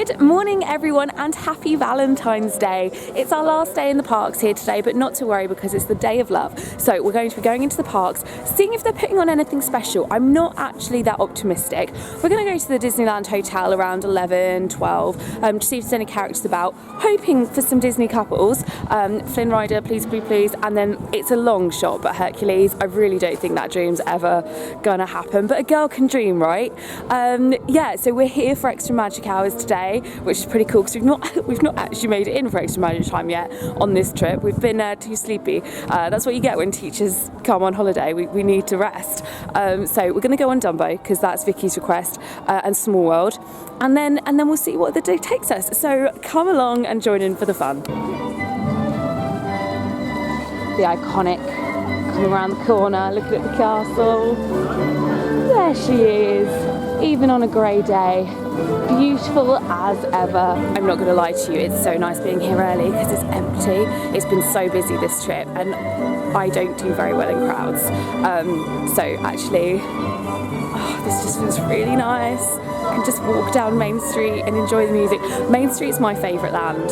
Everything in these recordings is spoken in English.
Good morning everyone and happy Valentine's Day. It's our last day in the parks here today, but not to worry because it's the day of love. So we're going to be going into the parks, seeing if they're putting on anything special. I'm not actually that optimistic. We're going to go to the Disneyland Hotel around 11, 12 to see if there's any characters about, hoping for some Disney couples. Flynn Rider, please, please, please. And then it's a long shot, but Hercules, I really don't think that dream's ever gonna happen, but a girl can dream, right? Yeah, so we're here for extra magic hours today, which is pretty cool because we've not actually made it in for extra magic time yet on this trip. We've been too sleepy. That's what you get when teachers come on holiday. We need to rest. So we're gonna go on Dumbo because that's Vicky's request, and Small World, and then we'll see what the day takes us. So come along and join in for the fun. The iconic coming around the corner, looking at the castle. There she is, even on a grey day. Beautiful as ever. I'm not going to lie to you, it's so nice being here early because it's empty. It's been so busy this trip and I don't do very well in crowds. So actually, this just feels really nice. I can just walk down Main Street and enjoy the music. Main Street's my favourite land,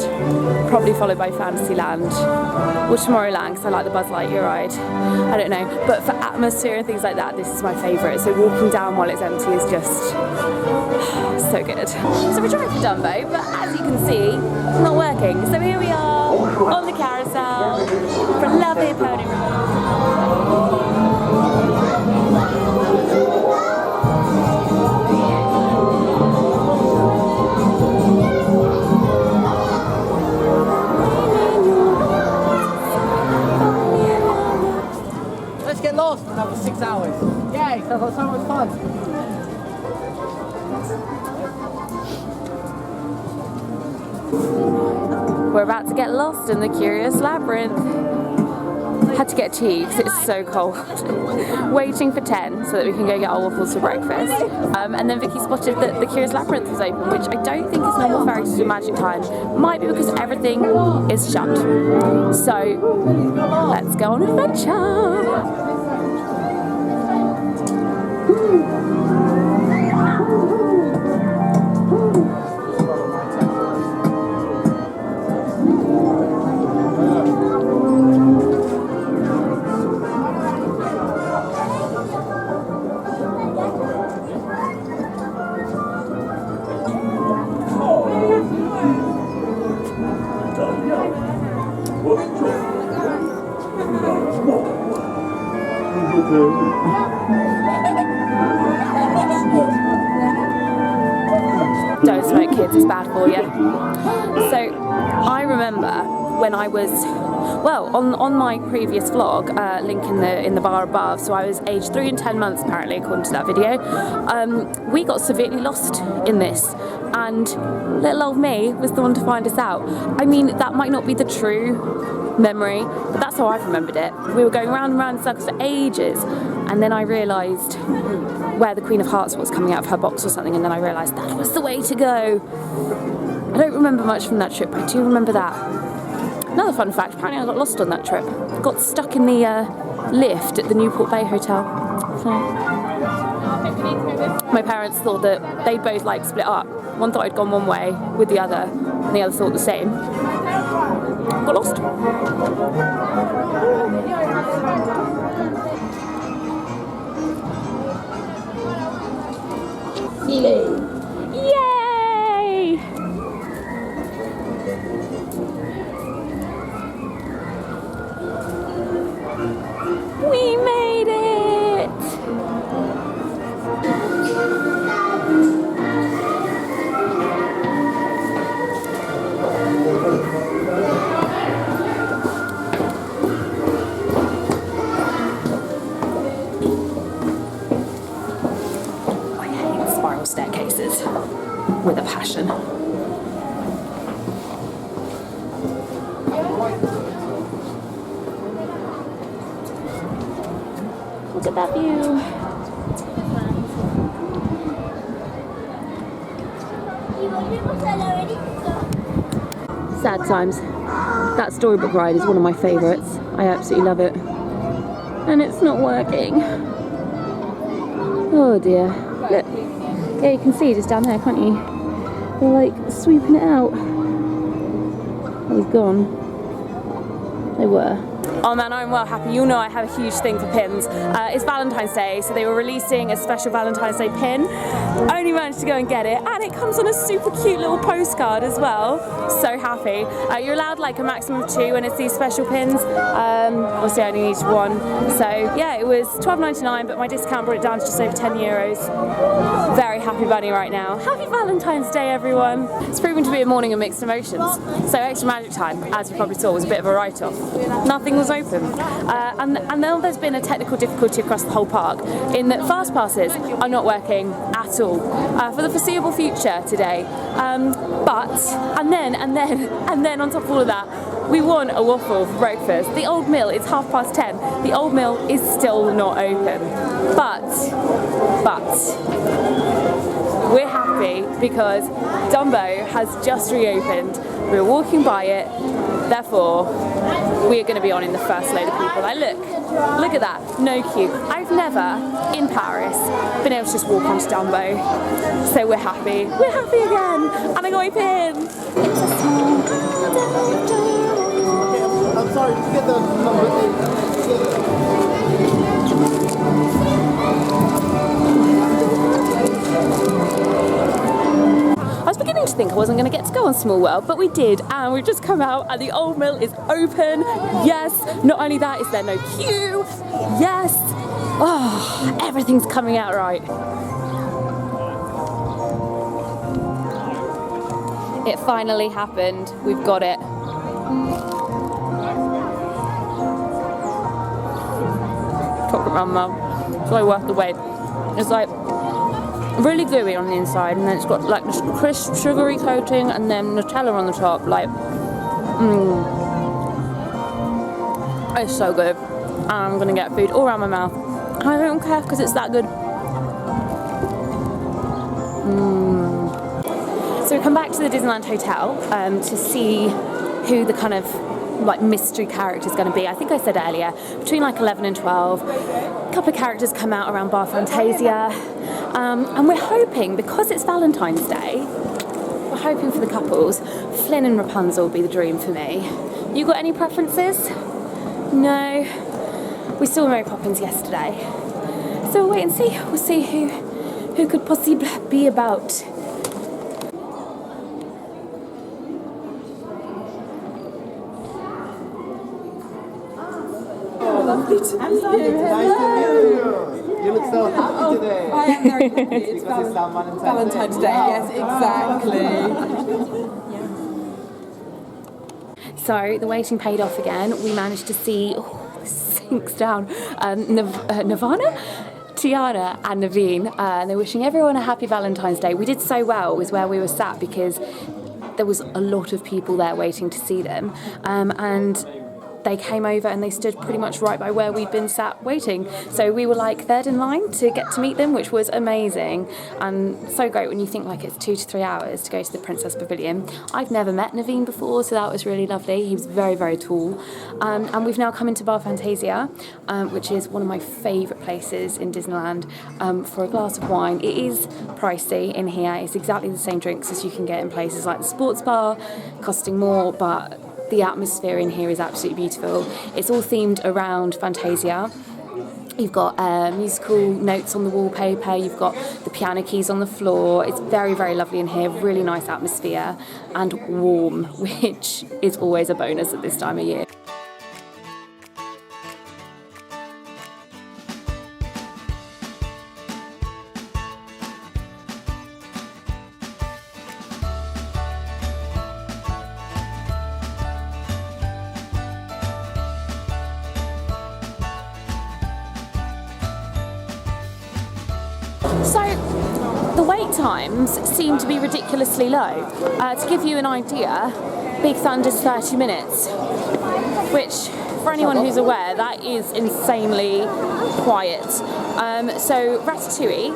probably followed by Fantasyland or Tomorrowland because I like the Buzz Lightyear ride. I don't know, but for atmosphere and things like that, this is my favourite. So walking down while it's empty is just so good. So we're trying for Dumbo, but as you can see, it's not working. So here we are on the carousel for a lovely pony ride. Get lost for another 6 hours. Yay, sounds like so much fun. We're about to get lost in the Curious Labyrinth. Had to get tea because it's so cold. Waiting for 10 so that we can go get our waffles for breakfast. And then Vicky spotted that the Curious Labyrinth was open, which I don't think is normal for Extra Magic time. Might be because everything is shut. So let's go on an adventure. Don't smoke, kids, it's bad for you. So I remember when I was, well, on my previous vlog, link in the bar above, so I was aged 3 and 10 months apparently according to that video, we got severely lost in this and little old me was the one to find us out. I mean, that might not be the true memory, but that's how I've remembered it. We were going round and round in circles for ages, and then I realised where the Queen of Hearts was coming out of her box or something, and then I realised that was the way to go. I don't remember much from that trip, but I do remember that. Another fun fact, apparently I got lost on that trip. Got stuck in the lift at the Newport Bay Hotel. So my parents thought that they'd both like split up. One thought I'd gone one way with the other, and the other thought the same. Got lost. Yay! We made it! Staircases with a passion. Look at that view. Sad times. That storybook ride is one of my favourites. I absolutely love it. And it's not working. Oh dear. Look. Yeah, you can see just down there, can't you? They're like sweeping it out. Oh, he's gone. They were. Oh man, I'm well happy. You know I have a huge thing for pins. It's Valentine's Day, so they were releasing a special Valentine's Day pin. Only managed to go and get it, and it comes on a super cute little postcard as well. So happy. You're allowed like a maximum of 2 when it's these special pins. Obviously I only needed 1. So yeah, it was £12.99, but my discount brought it down to just over €10. Very happy bunny right now. Happy Valentine's Day, everyone. It's proven to be a morning of mixed emotions. So Extra Magic Time, as you probably saw, was a bit of a write-off. Nothing was open. And then there's been a technical difficulty across the whole park in that fast passes are not working at all for the foreseeable future today. And then on top of all of that, we want a waffle for breakfast. The Old Mill is 10:30. The Old Mill is still not open. But we're happy because Dumbo has just reopened. We're walking by it, therefore we are going to be on in the first load of people. Like look at that, no queue. I've never, in Paris, been able to just walk onto Dumbo, so we're happy again, and I got my pin. I'm sorry, to get the number I was beginning to think I wasn't going to get to go on Small World, but we did, and we've just come out and the Old Mill is open. Yes, not only that, is there no queue? Yes. Oh, everything's coming out right. It finally happened. We've got it. Chocolate round mouth. It's really worth the wait. It's like really gooey on the inside, and then it's got like this crisp sugary coating and then Nutella on the top. Like, it's so good. And I'm gonna get food all around my mouth. I don't care because it's that good. So we come back to the Disneyland Hotel to see who the kind of like mystery character is going to be. I think I said earlier, between like 11 and 12, a couple of characters come out around Bar Fantasia, and we're hoping, because it's Valentine's Day, we're hoping for the couples. Flynn and Rapunzel will be the dream for me. You got any preferences? No? We saw Mary Poppins yesterday, so we'll wait and see. We'll see who could possibly be about. Lovely to meet you. Nice to meet you. You look so happy today. I am very happy. It's Valentine's Day. Yes, exactly. So the waiting paid off again. We managed to see, this sinks down, Nirvana, Tiana and Naveen, and they're wishing everyone a happy Valentine's Day. We did so well with where we were sat because there was a lot of people there waiting to see them, and they came over and they stood pretty much right by where we'd been sat waiting. So we were like third in line to get to meet them, which was amazing and so great when you think like it's 2 to 3 hours to go to the Princess Pavilion. I've never met Naveen before, so that was really lovely. He was very, very tall. And we've now come into Bar Fantasia, which is one of my favourite places in Disneyland, for a glass of wine. It is pricey in here. It's exactly the same drinks as you can get in places like the sports bar, costing more, but the atmosphere in here is absolutely beautiful. It's all themed around Fantasia. You've got musical notes on the wallpaper, you've got the piano keys on the floor. It's very, very lovely in here, really nice atmosphere and warm, which is always a bonus at this time of year. So the wait times seem to be ridiculously low. To give you an idea, Big Thunder's 30 minutes, which for anyone who's aware, that is insanely quiet. So Ratatouille,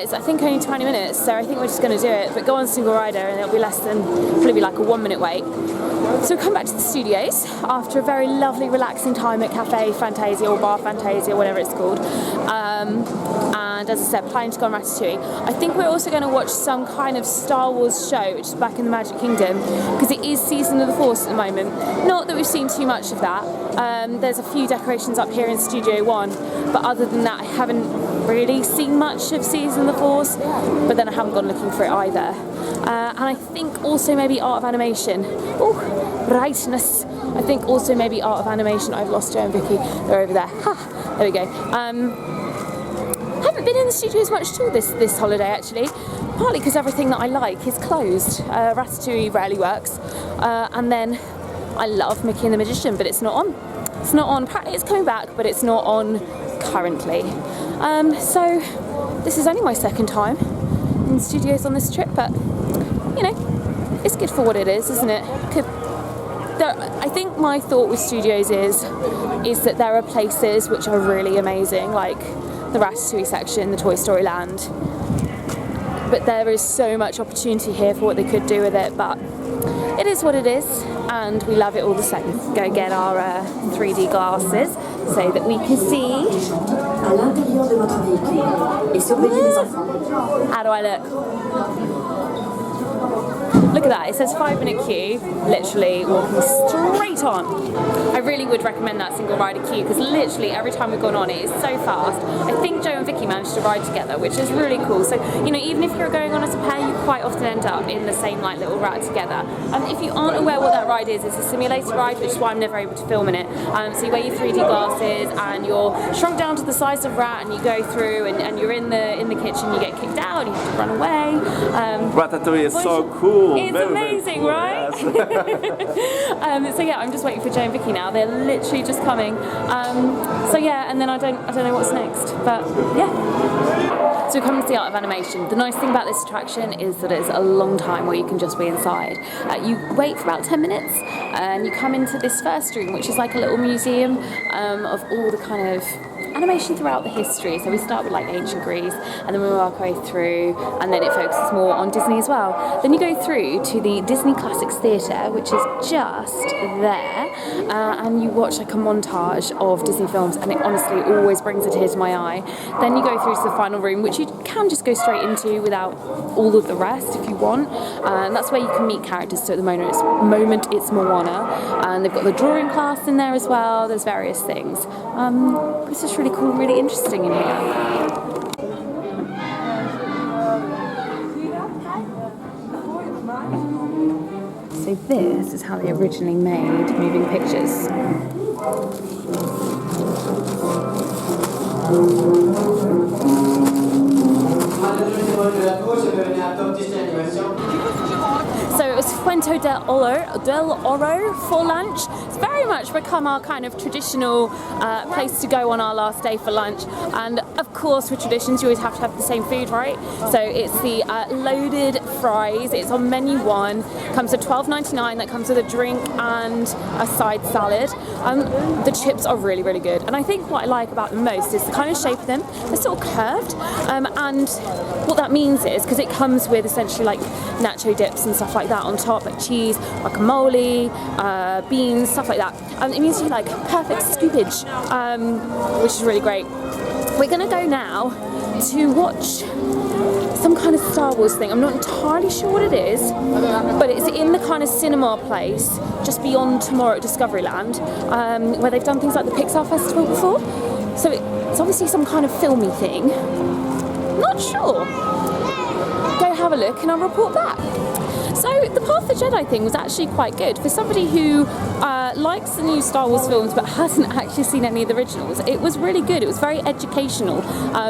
it's I think only 20 minutes, so I think we're just going to do it, but go on single rider and it'll be less than, probably like a 1 minute wait. So we come back to the studios after a very lovely relaxing time at Cafe Fantasia or Bar Fantasia, whatever it's called. And as I said, planning to go on Ratatouille. I think we're also going to watch some kind of Star Wars show, which is back in the Magic Kingdom, because it is Season of the Force at the moment. Not that we've seen too much of that. There's a few decorations up here in Studio 1, but other than that I haven't really seen much of Season of the Force, but then I haven't gone looking for it either. And I think also maybe Art of Animation. Oh, brightness. I think also maybe Art of Animation. I've lost Joe and Vicky. They're over there. Ha! There we go. Haven't been in the studios much at all this holiday actually. Partly because everything that I like is closed. Ratatouille rarely works. And then I love Mickey and the Magician, but it's not on. It's not on. Apparently it's coming back, but it's not on currently. So this is only my second time in the studios on this trip, but you know, it's good for what it is, isn't it? I think my thought with studios is that there are places which are really amazing, like the Ratatouille section, the Toy Story Land, but there is so much opportunity here for what they could do with it, but it is what it is, and we love it all the same. Go get our 3D glasses so that we can see. How do I look? Look at that, it says 5-minute queue, literally walking straight on. I really would recommend that single rider queue because literally every time we've gone on it is so fast. I think Joe and Vicky managed to ride together, which is really cool. So, you know, even if you're going on as a pair, you quite often end up in the same like little ride together. If you aren't aware what that ride is, it's a simulator ride, which is why I'm never able to film in it. So you wear your 3D glasses and you're shrunk down to the size of rat and you go through and you're in the kitchen, you get kicked out, you have to run away. Ratatouille is so cool. It's amazing, cool, right? Yes. So yeah, I'm just waiting for Joe and Vicky now. They're literally just coming. So yeah, and then I don't know what's next, but yeah. So we're coming to the Art of Animation. The nice thing about this attraction is that it's a long time where you can just be inside. You wait for about 10 minutes and you come into this first room, which is like a little museum of all the kind of animation throughout the history. So we start with like ancient Greece and then we work our way through, and then it focuses more on Disney as well. Then you go through to the Disney Classics Theatre, which is just there, and you watch like a montage of Disney films, and it honestly always brings a tear to my eye. Then you go through to the final room, which you can just go straight into without all of the rest if you want, and that's where you can meet characters. So at the moment it's Moana, and they've got the drawing class in there as well. There's various things. It's just really cool, really interesting in here. So this is how they originally made moving pictures. So it was Fuente del Oro for lunch. It's very much become our kind of traditional place to go on our last day for lunch. And of course, with traditions, you always have to have the same food, right? So it's the loaded fries. It's on menu 1. Comes at $12.99. That comes with a drink and a side salad. The chips are really, really good. And I think what I like about them most is the kind of shape of them. They're sort of curved. And what that means is, because it comes with essentially like nacho dips and stuff like that on top, like cheese, guacamole, beans, stuff like that. It means you like perfect scoopage, which is really great. We're going to go now to watch some kind of Star Wars thing. I'm not entirely sure what it is, but it's in the kind of cinema place just beyond tomorrow at Discoveryland, where they've done things like the Pixar Festival before. So it's obviously some kind of filmy thing. Not sure. Go have a look and I'll report back. So the Path of the Jedi thing was actually quite good. For somebody who likes the new Star Wars films but hasn't actually seen any of the originals, it was really good. It was very educational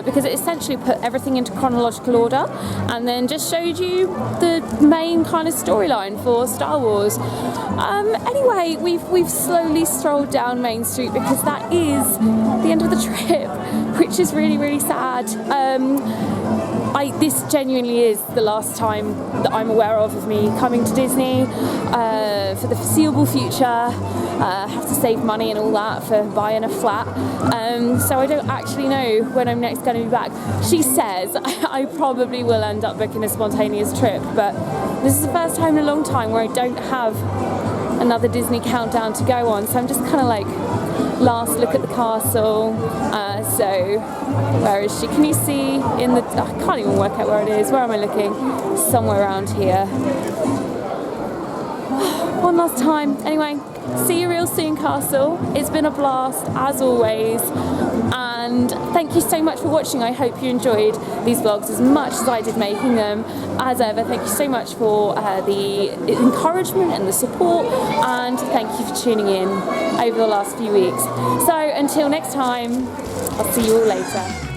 because it essentially put everything into chronological order and then just showed you the main kind of storyline for Star Wars. Anyway, we've slowly strolled down Main Street because that is the end of the trip, which is really, really sad. this genuinely is the last time that I'm aware of me coming to Disney for the foreseeable future. I have to save money and all that for buying a flat, so I don't actually know when I'm next going to be back. She says I probably will end up booking a spontaneous trip, but this is the first time in a long time where I don't have another Disney countdown to go on, so I'm just kind of like, last look at the castle. So where is she? Can you see in the, I can't even work out where it is. Where am I looking? Somewhere around here. One last time. Anyway, see you real soon, castle. It's been a blast as always, and thank you so much for watching. I hope you enjoyed these vlogs as much as I did making them. As ever, thank you so much for the encouragement and the support, and thank you for tuning in over the last few weeks. So until next time, I'll see you all later.